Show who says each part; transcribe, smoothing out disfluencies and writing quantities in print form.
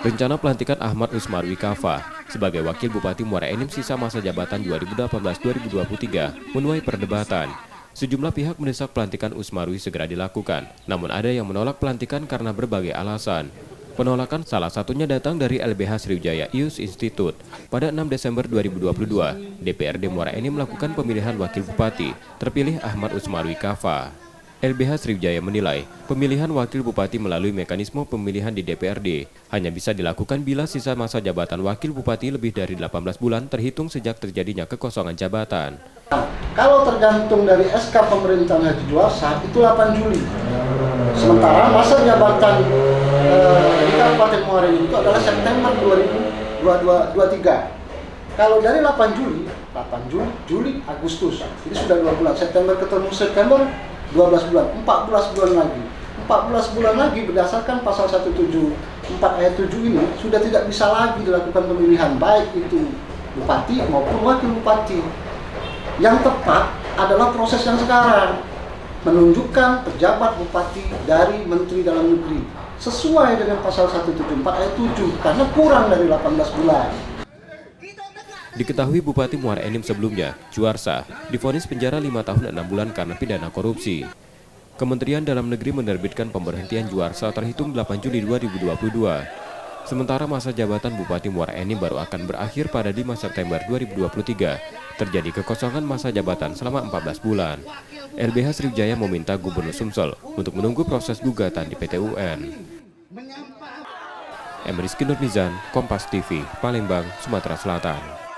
Speaker 1: Rencana pelantikan Ahmad Usmarwi Kafa sebagai Wakil Bupati Muara Enim sisa masa jabatan 2018-2023 menuai perdebatan. Sejumlah pihak mendesak pelantikan Usmarwi segera dilakukan, namun ada yang menolak pelantikan karena berbagai alasan. Penolakan salah satunya datang dari LBH Sriwijaya IUS Institute. Pada 6 Desember 2022, DPRD Muara Enim melakukan pemilihan Wakil Bupati, terpilih Ahmad Usmarwi Kafa. LBH Sriwijaya menilai pemilihan wakil bupati melalui mekanisme pemilihan di DPRD hanya bisa dilakukan bila sisa masa jabatan wakil bupati lebih dari 18 bulan terhitung sejak terjadinya kekosongan jabatan.
Speaker 2: Kalau tergantung dari SK pemerintahan Haji Juarsa itu 8 Juli. Sementara masa jabatan di Kabupaten Muara Enim itu adalah September 2023. Kalau dari 8 Juli, Agustus, ini sudah 2 bulan. September ketemu September, 12 bulan, 14 bulan lagi. 14 bulan lagi berdasarkan pasal 174 ayat 7 ini sudah tidak bisa lagi dilakukan pemilihan baik itu bupati maupun wakil bupati. Yang tepat adalah proses yang sekarang, menunjukkan pejabat bupati dari Menteri Dalam Negeri sesuai dengan pasal 174 ayat 7 karena kurang dari 18 bulan.
Speaker 1: Diketahui Bupati Muara Enim sebelumnya, Juarsa, divonis penjara 5 tahun 6 bulan karena pidana korupsi. Kementerian Dalam Negeri menerbitkan pemberhentian Juarsa terhitung 8 Juli 2022. Sementara masa jabatan Bupati Muara Enim baru akan berakhir pada 5 September 2023. Terjadi kekosongan masa jabatan selama 14 bulan. LBH Sriwijaya meminta Gubernur Sumsel untuk menunggu proses gugatan di PT UN. Emriski Nurmizan, Kompas TV, Palembang, Sumatera Selatan.